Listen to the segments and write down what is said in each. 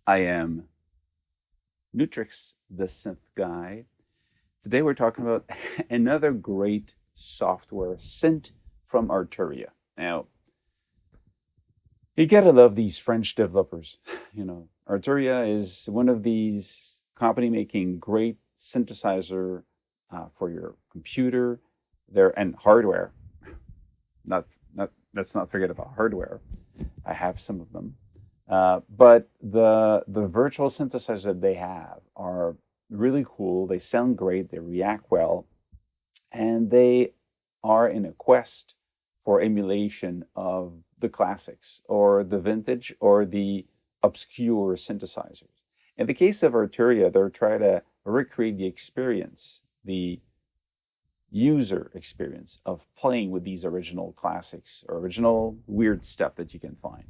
I am Nu-Trix, the synth guy. Today we're talking about another great software, Synth from Arturia. Now, you gotta love these French developers. Arturia is one of these company making great synthesizer for your computer, and hardware. Not let's not forget about hardware. I have some of them. But the virtual synthesizers that they have are really cool. They sound great. They react well, and they are in a quest for emulation of the classics or the vintage or the obscure synthesizers. In the case of Arturia, they're trying to recreate the experience, the user experience of playing with these original classics or original weird stuff that you can find.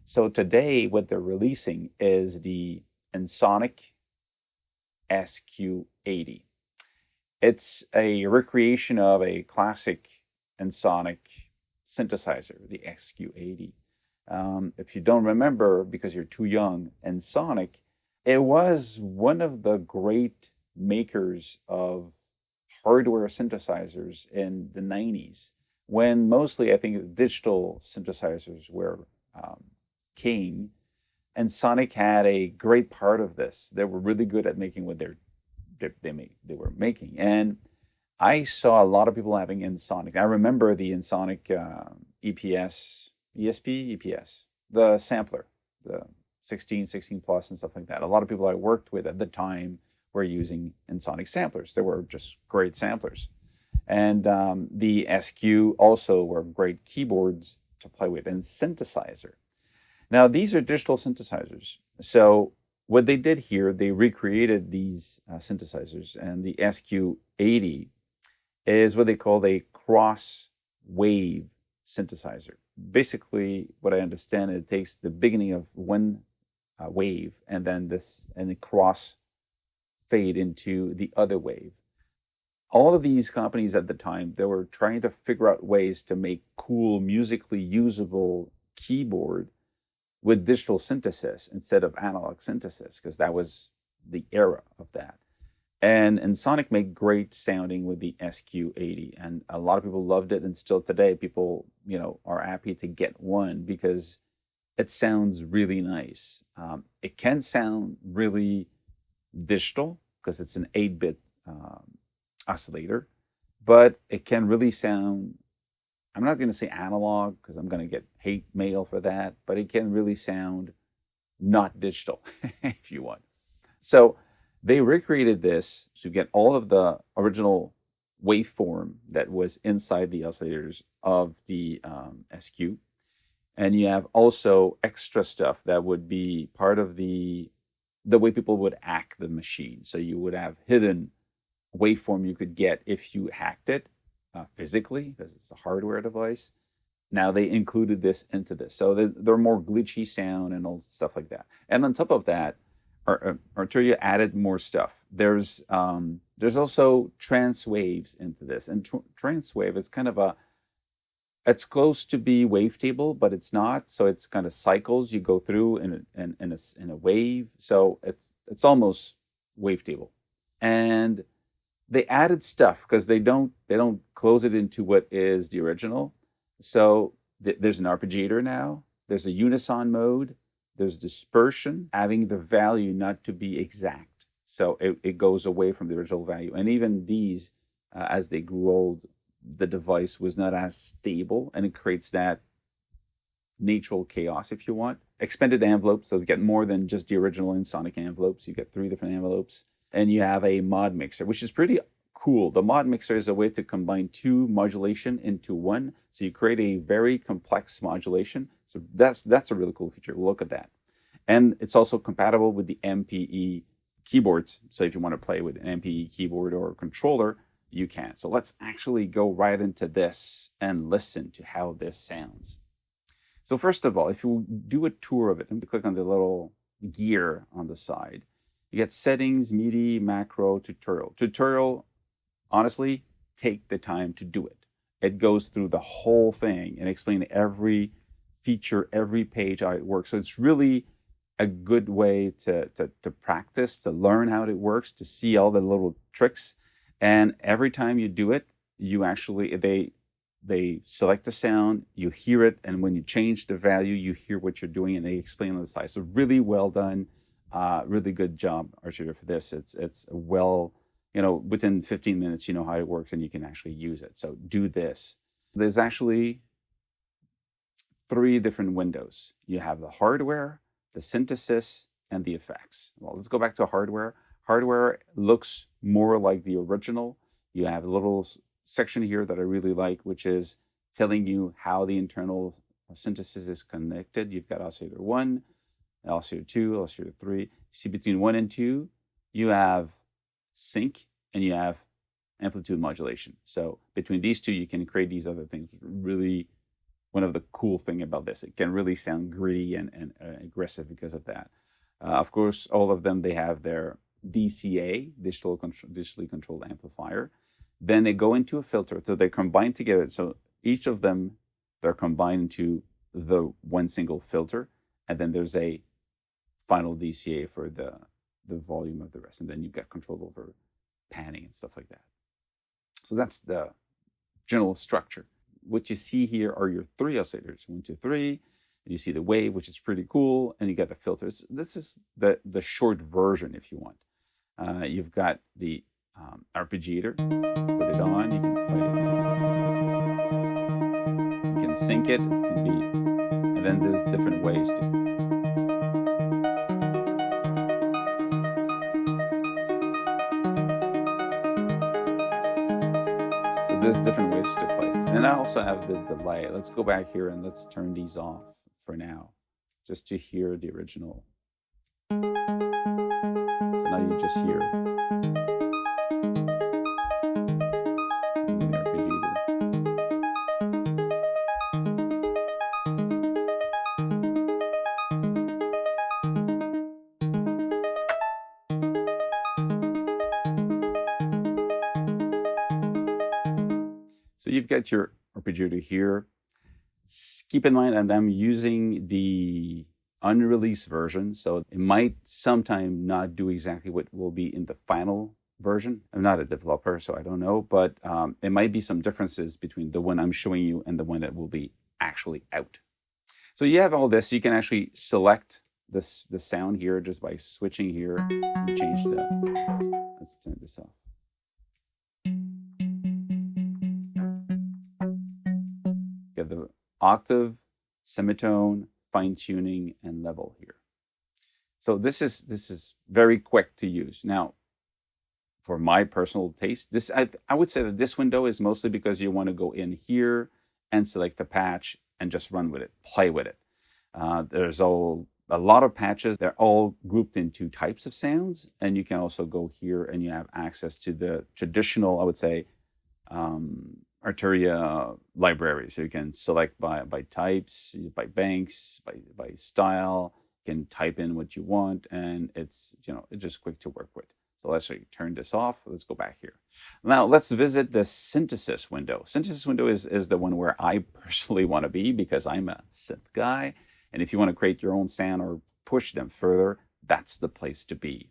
So today, what they're releasing is the Ensoniq SQ-80. It's a recreation of a classic Ensoniq synthesizer, the SQ-80. If you don't remember, because you're too young, Ensoniq, it was one of the great makers of hardware synthesizers in the 90s, when mostly I think digital synthesizers were king, and Ensoniq had a great part of this. They were really good at making what they were making, and I saw a lot of people having Ensoniq. I remember the Ensoniq EPS, the sampler, the 16 plus, and stuff like that. A lot of people I worked with at the time were using Ensoniq samplers. They were just great samplers, and the SQ also were great keyboards to play with and synthesizer. Now, these are digital synthesizers. So what they did here, they recreated these synthesizers, and the SQ-80 is what they call a cross-wave synthesizer. Basically, what I understand, it takes the beginning of one wave and then the cross fade into the other wave. All of these companies at the time, they were trying to figure out ways to make cool, musically usable keyboard with digital synthesis instead of analog synthesis, because that was the era of that. And Ensoniq made great sounding with the SQ-80, and a lot of people loved it, and still today people, are happy to get one because it sounds really nice. It can sound really digital because it's an 8-bit oscillator, but it can really sound, I'm not going to say analog because I'm going to get hate mail for that, but it can really sound not digital, if you want. So they recreated this to get all of the original waveform that was inside the oscillators of the SQ. And you have also extra stuff that would be part of the way people would hack the machine. So you would have hidden waveform you could get if you hacked it. Physically, because it's a hardware device. Now they included this into this. So they're more glitchy sound and all stuff like that. And on top of that, Arturia added more stuff. There's also trance waves into this. And trance wave is kind of it's close to be wavetable, but it's not. So it's kind of cycles you go through in a wave. So it's almost wavetable. And they added stuff because they don't close it into what is the original. So there's an arpeggiator now. There's a unison mode. There's dispersion, having the value not to be exact. So it goes away from the original value. And even these, as they grew old, the device was not as stable, and it creates that natural chaos, if you want. Expanded envelopes, so you get more than just the original Ensoniq envelopes. You get 3 different envelopes. And you have a mod mixer, which is pretty cool. The mod mixer is a way to combine 2 modulation into one. So you create a very complex modulation. So that's a really cool feature. Look at that. And it's also compatible with the MPE keyboards. So if you want to play with an MPE keyboard or controller, you can. So let's actually go right into this and listen to how this sounds. So first of all, if you do a tour of it, and click on the little gear on the side, you get settings, MIDI, macro, tutorial. Tutorial, honestly, take the time to do it. It goes through the whole thing and explain every feature, every page, how it works. So it's really a good way to practice, to learn how it works, to see all the little tricks. And every time you do it, you actually, they select the sound, you hear it, and when you change the value, you hear what you're doing, and they explain on the side. So really well done, really good job, Arturia, for this. It's well, within 15 minutes, you know how it works, and you can actually use it. So do this. There's actually 3 different windows. You have the hardware, the synthesis, and the effects. Well, let's go back to hardware. Hardware looks more like the original. You have a little section here that I really like, which is telling you how the internal synthesis is connected. You've got oscillator 1, oscillator 2, oscillator 3. You see between 1 and 2, you have sync and you have amplitude modulation. So between these 2, you can create these other things. Really, one of the cool things about this, it can really sound gritty and aggressive because of that. Of course, all of them, they have their DCA, digitally controlled amplifier. Then they go into a filter, so they combine together. So each of them, they're combined into the one single filter, and then there's a final DCA for the volume of the rest, and then you've got control over panning and stuff like that. So that's the general structure. What you see here are your 3 oscillators, 1, 2, 3. And you see the wave, which is pretty cool, and you got the filters. This is the short version, if you want. You've got the arpeggiator. Put it on. You can play it. You can sync it. It's going to be, and then there's different ways to. So there's different ways to play. And I also have the delay. Let's go back here and let's turn these off for now, just to hear the original. So now you just hear the arpeggiator. So you've got your arpeggiator here. Keep in mind that I'm using the unreleased version, so it might sometime not do exactly what will be in the final version. I'm not a developer, so I don't know, but there might be some differences between the one I'm showing you and the one that will be actually out. So you have all this. You can actually select the sound here just by switching here and change the. Let's turn this off. Get the octave, semitone, fine tuning, and level here. So this is very quick to use. Now, for my personal taste, this I would say that this window is mostly because you want to go in here and select a patch and just run with it, play with it. There's a lot of patches. They're all grouped into types of sounds, and you can also go here and you have access to the traditional, I would say, Arturia library. So you can select by types, by banks, by style. You can type in what you want, and it's just quick to work with. So let's turn this off. Let's go back here. Now let's visit the synthesis window. Synthesis window is the one where I personally want to be because I'm a synth guy. And if you want to create your own sound or push them further, that's the place to be.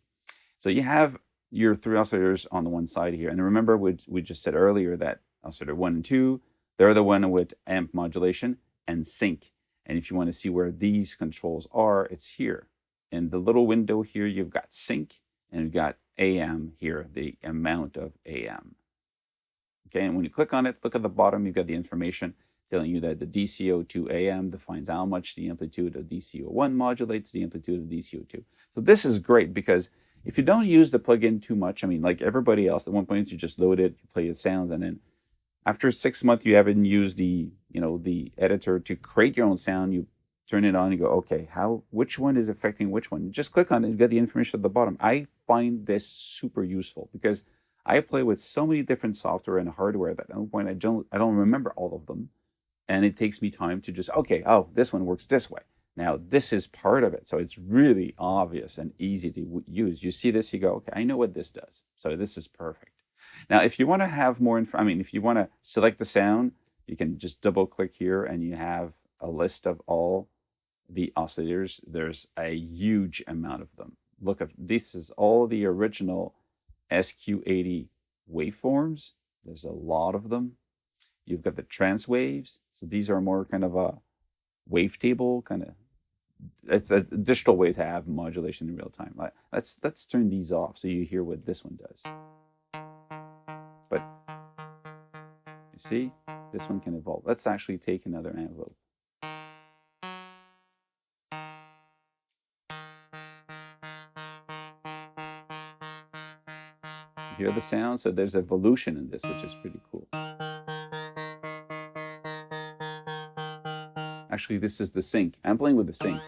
So you have your 3 oscillators on the one side here. And remember, we just said earlier that oscillator 1 and 2, they're the one with amp modulation and sync. And if you want to see where these controls are, it's here. In the little window here, you've got sync and you've got AM here, the amount of AM. Okay, and when you click on it, look at the bottom, you've got the information telling you that the DCO2 AM defines how much the amplitude of DCO1 modulates the amplitude of DCO2. So this is great because if you don't use the plugin too much, I mean, like everybody else, at one point you just load it, you play the sounds, and then after 6 months you haven't used the editor to create your own sound, you turn it on and you go, okay, which one is affecting which one? You just click on it, you get the information at the bottom. I find this super useful because I play with so many different software and hardware that at one point I don't remember all of them. And it takes me time to just, okay, oh, this one works this way. Now, this is part of it. So it's really obvious and easy to use. You see this, you go, okay, I know what this does. So this is perfect. Now, if you want to have more if you want to select the sound, you can just double click here and you have a list of all the oscillators, there's a huge amount of them. Look at this, is all the original SQ-80 waveforms. There's a lot of them. You've got the trance waves. So these are more kind of a wavetable kind of, it's a digital way to have modulation in real time. Let's turn these off so you hear what this one does. But you see, this one can evolve. Let's actually take another envelope. You hear the sound? So there's evolution in this, which is pretty cool. Actually, this is the sync. I'm playing with the sync.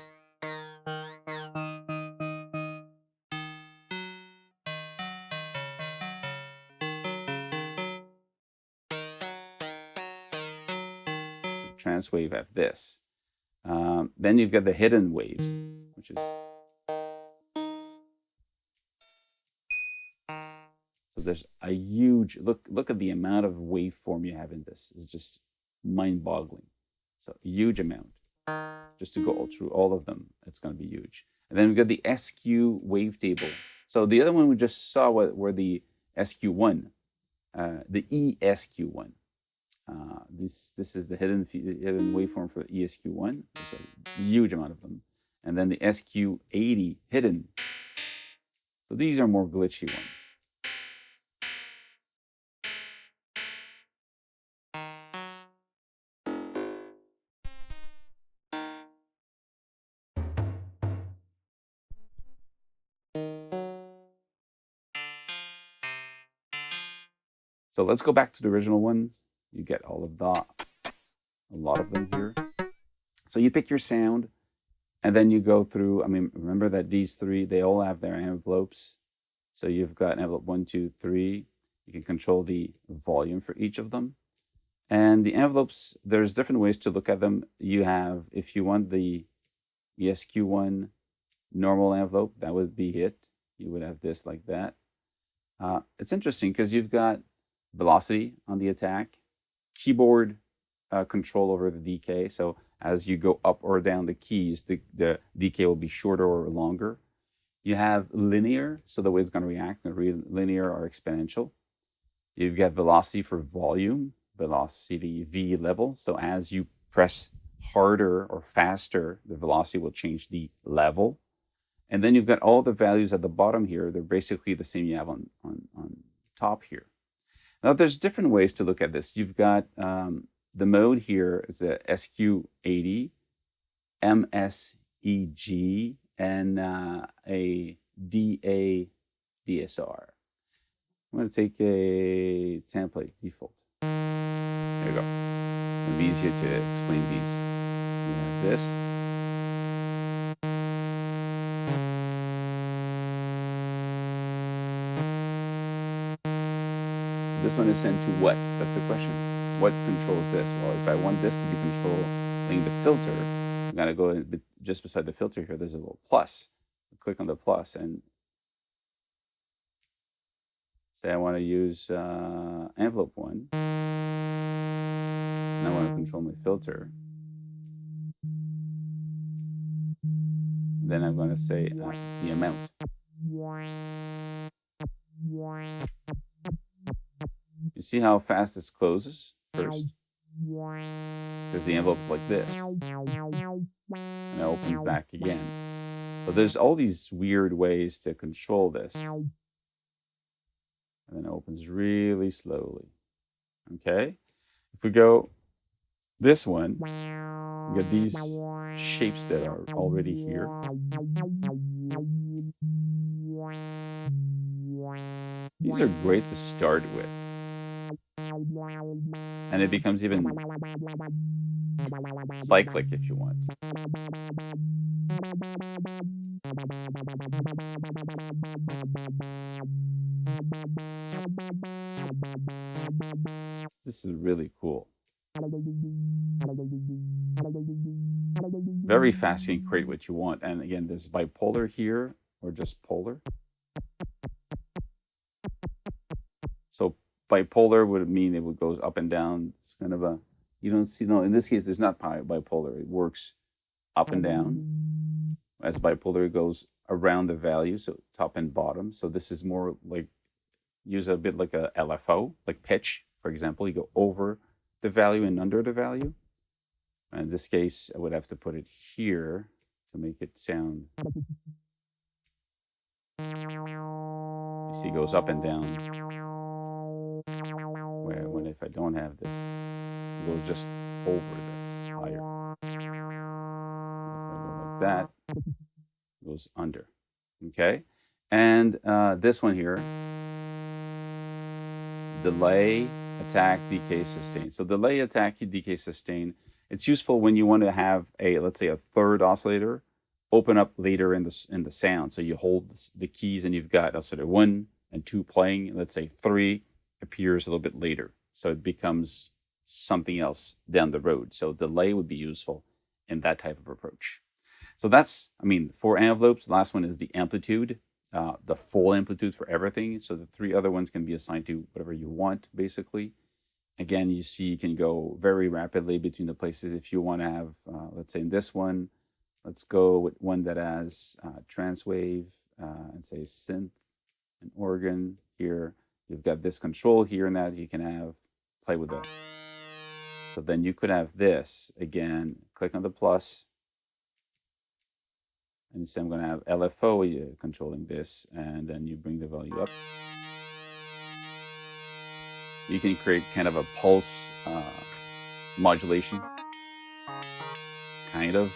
The trance wave have this. Then you've got the hidden waves, which is... So there's a huge... Look at the amount of waveform you have in this. It's just mind-boggling. So a huge amount. Just to go through all of them, it's going to be huge. And then we've got the SQ wavetable. So the other one we just saw were the SQ1, the ESQ1. This is the hidden waveform for ESQ1. There's a huge amount of them. And then the SQ-80 hidden. So these are more glitchy ones. So let's go back to the original ones. You get all of that, a lot of them here. So you pick your sound, and then you go through, I mean, remember that these three, they all have their envelopes. So you've got envelope 1, 2, 3. You can control the volume for each of them. And the envelopes, there's different ways to look at them. You have, if you want the ESQ1 normal envelope, that would be it. You would have this like that. It's interesting because you've got velocity on the attack, keyboard control over the decay. So as you go up or down the keys, the decay will be shorter or longer. You have linear, so the way it's going to react, linear or exponential. You've got velocity for volume, velocity V level. So as you press harder or faster, the velocity will change the level. And then you've got all the values at the bottom here. They're basically the same you have on top here. Now, there's different ways to look at this. You've got the mode here is a SQ-80, MSEG, and a DA DSR. I'm going to take a template default. There you go. It'll be easier to explain these. We have this. This one is sent to what? That's the question. What controls this? Well, if I want this to be controlling the filter, I'm going to go just beside the filter here. There's a little plus. Click on the plus and say I want to use envelope 1. And I want to control my filter. And then I'm going to say the amount. You see how fast this closes first? Because the envelope's like this. And it opens back again. So there's all these weird ways to control this. And then it opens really slowly. Okay? If we go this one, we get these shapes that are already here. These are great to start with. And it becomes even cyclic if you want. This is really cool. Very fast, you can create what you want. And again, there's bipolar here or just polar. So bipolar would mean it would go up and down. It's kind of a, you don't see, no, in this case, there's not bipolar. It works up and down. As bipolar goes around the value, so top and bottom. So this is more like, use a bit like a LFO, like pitch, for example. You go over the value and under the value. And in this case, I would have to put it here to make it sound. You see, it goes up and down. Where when if I don't have this, it goes just over this higher. If I go like that, it goes under. Okay, and this one here, delay, attack, decay, sustain. So delay, attack, decay, sustain. It's useful when you want to have a, let's say, a third oscillator open up later in the sound. So you hold the keys and you've got oscillator 1 and 2 playing. Let's say 3 appears a little bit later. So it becomes something else down the road. So delay would be useful in that type of approach. So that's, I mean, for envelopes, the last one is the amplitude, the full amplitude for everything. So the 3 other ones can be assigned to whatever you want, basically. Again, you see you can go very rapidly between the places. If you want to have, let's say in this one, let's go with one that has transwave and say synth and organ here. You've got this control here and that you can have play with it. So then you could have this again, click on the plus. And you say I'm going to have LFO controlling this, and then you bring the value up. You can create kind of a pulse modulation, kind of.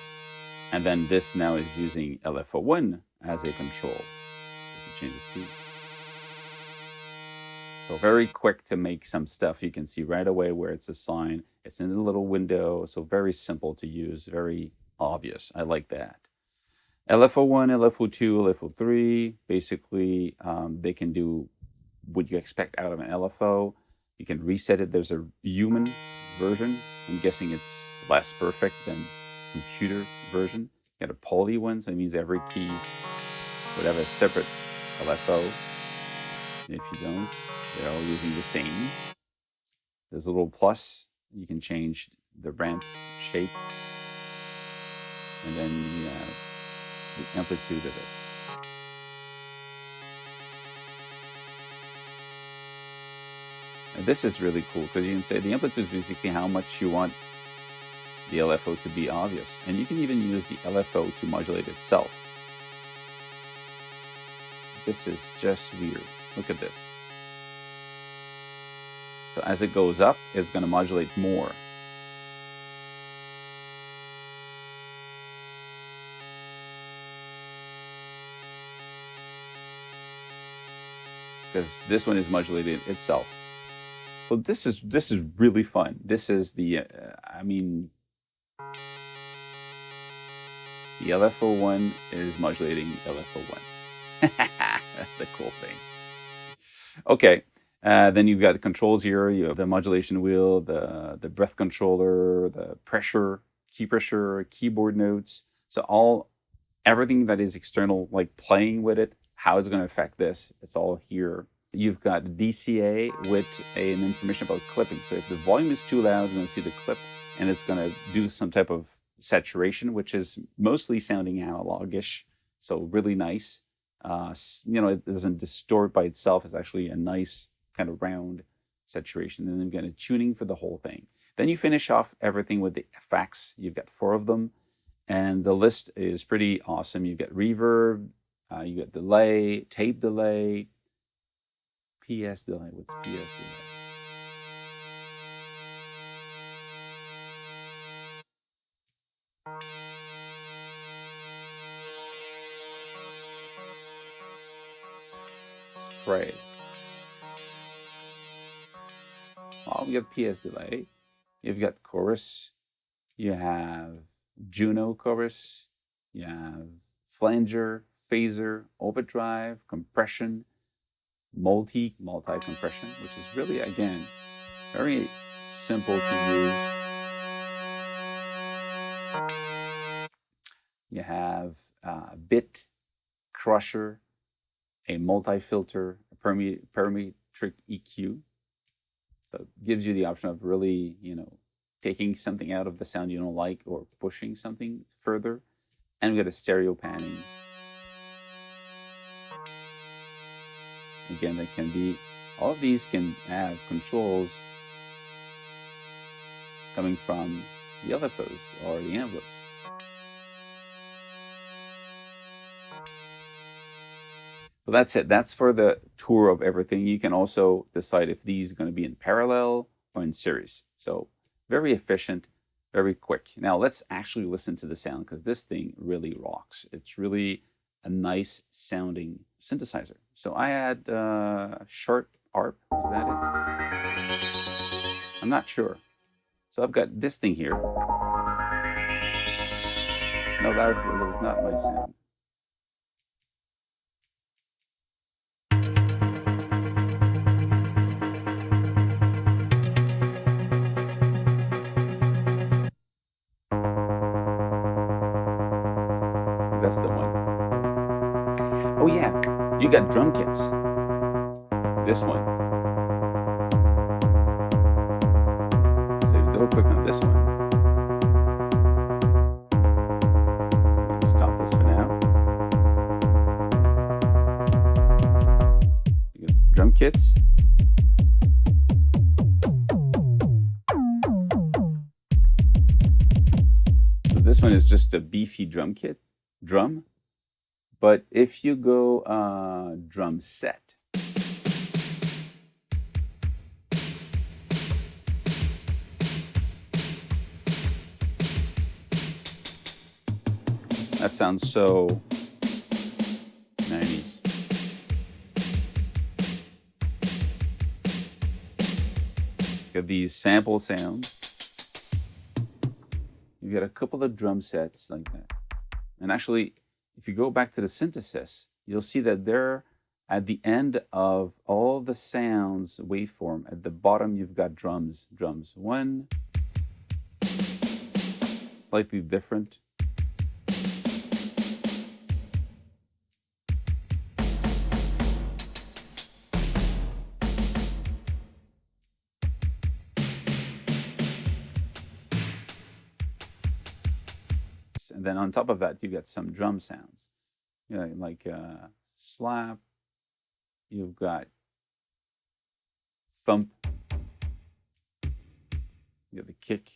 And then this now is using LFO1 as a control. If you change the speed. So very quick to make some stuff. You can see right away where it's assigned. It's in the little window. So very simple to use, very obvious. I like that. LFO1, LFO2, LFO3, basically they can do what you expect out of an LFO. You can reset it. There's a human version. I'm guessing it's less perfect than computer version. You got a poly one, so it means every keys would have a separate LFO. And if you don't, they're all using the same. There's a little plus. You can change the ramp shape. And then you have the amplitude of it. And this is really cool because you can say the amplitude is basically how much you want the LFO to be obvious. And you can even use the LFO to modulate itself. This is just weird. Look at this. So as it goes up, it's going to modulate more. Because this one is modulating itself. So this is really fun. This is the, I mean, the LFO1 is modulating LFO1. That's a cool thing. Okay, then you've got the controls here. You have the modulation wheel, the breath controller, the pressure, key pressure, keyboard notes. So everything that is external, like playing with it, how it's going to affect this, it's all here. You've got DCA with an information about clipping. So if the volume is too loud, you're going to see the clip, and it's going to do some type of saturation, which is mostly sounding analog-ish. So really nice. You know, it doesn't distort by itself. It's actually a nice kind of round saturation. And then you've got a tuning for the whole thing. Then you finish off everything with the effects. You've got 4 of them. And the list is pretty awesome. You've got reverb, you got delay, tape delay, PS delay. What's PS delay? Spray. Oh, we got PS delay. You've got chorus. You have Juno chorus. You have flanger, phaser, overdrive, compression, multi-compression, which is really, again, very simple to use. You have bit, crusher, a multi-filter, a parametric EQ. So it gives you the option of really, you know, taking something out of the sound you don't like or pushing something further. And we got a stereo panning. Again, that can be, all of these can have controls coming from the LFOs or the envelopes. So that's it. That's for the tour of everything. You can also decide if these are going to be in parallel or in series. So very efficient, very quick. Now let's actually listen to the sound, because this thing really rocks. It's really a nice sounding synthesizer. So I had short ARP, is that it? I'm not sure. So I've got this thing here. No, that was not my sound. That's the one. Oh yeah, you got drum kits. This one. So you double click on this one. Stop this for now. You got drum kits. So this one is just a beefy drum kit. But if you go drum set, that sounds so 90s. Got these sample sounds. You got a couple of drum sets like that. And actually, if you go back to the synthesis, you'll see that there, at the end of all the sounds waveform, at the bottom you've got drums. Drums 1, slightly different. And then on top of that, you get some drum sounds, you know, like slap. You've got thump. You got the kick,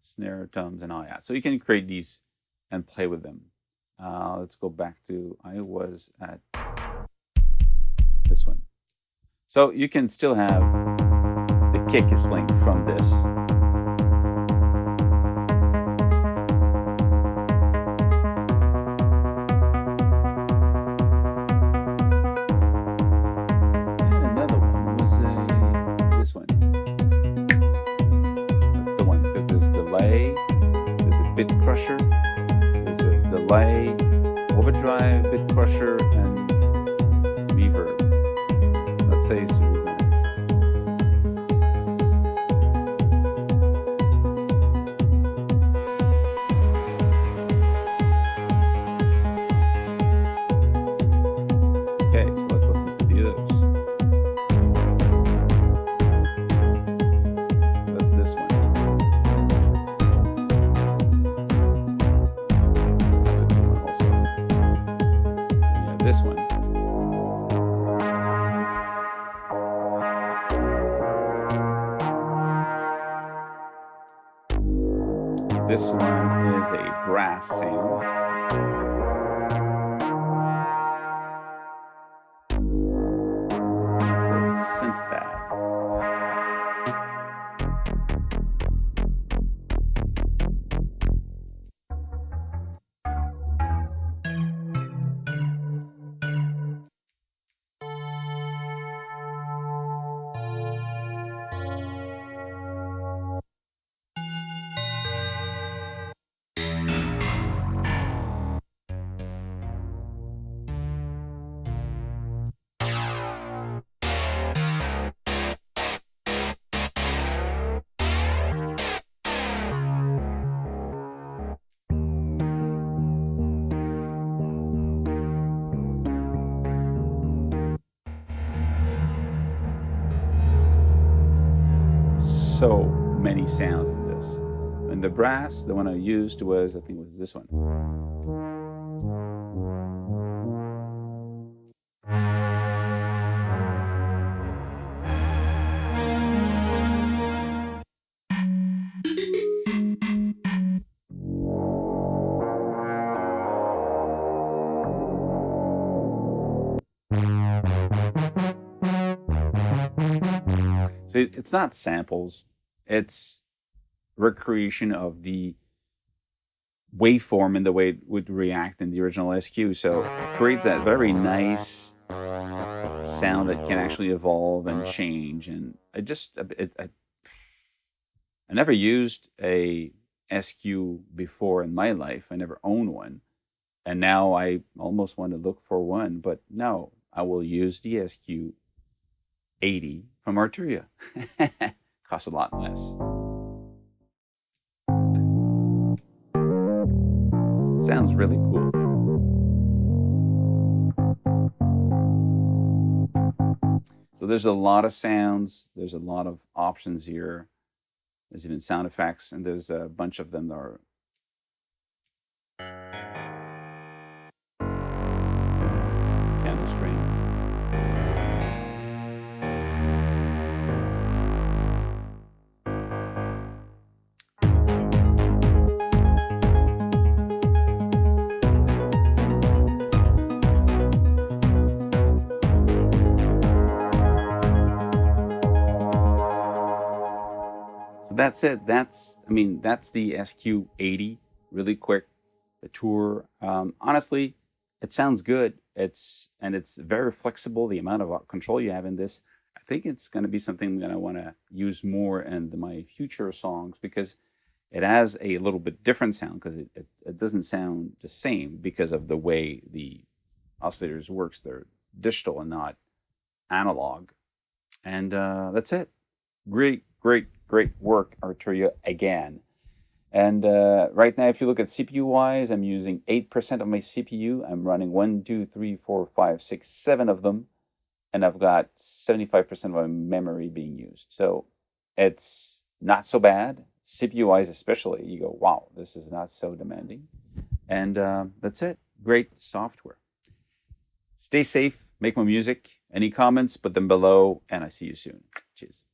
snare, toms, and all that. So you can create these and play with them. Let's go back to, I was at this one. So you can still have the kick is playing from this. Crusher, there's a delay, overdrive, bit crusher, and reverb. Let's say so. Okay, so let's listen to the others. That's this one. This one. This one is a brass sound. It's a synth pad. So many sounds in this. And the brass, the one I used was, I think it was this one. So it's not samples, it's recreation of the waveform and the way it would react in the original SQ. So it creates that very nice sound that can actually evolve and change. And I never used a SQ before in my life. I never owned one. And now I almost want to look for one, but no, I will use the SQ-80 from Arturia. Costs a lot less. Sounds really cool. So there's a lot of sounds, there's a lot of options here. There's even sound effects, and there's a bunch of them that are piano string. So that's it. That's the SQ-80, really quick. The tour, honestly, it sounds good. It's very flexible. The amount of control you have in this, I think it's going to be something that I want to use more in my future songs, because it has a little bit different sound, because it doesn't sound the same because of the way the oscillators works. They're digital and not analog. And that's it. Great work, Arturia, again. And right now, if you look at CPU-wise, I'm using 8% of my CPU. I'm running 1, 2, 3, 4, 5, 6, 7 of them. And I've got 75% of my memory being used. So it's not so bad. CPU-wise especially, you go, wow, this is not so demanding. And that's it. Great software. Stay safe, make more music. Any comments, put them below, and I see you soon. Cheers.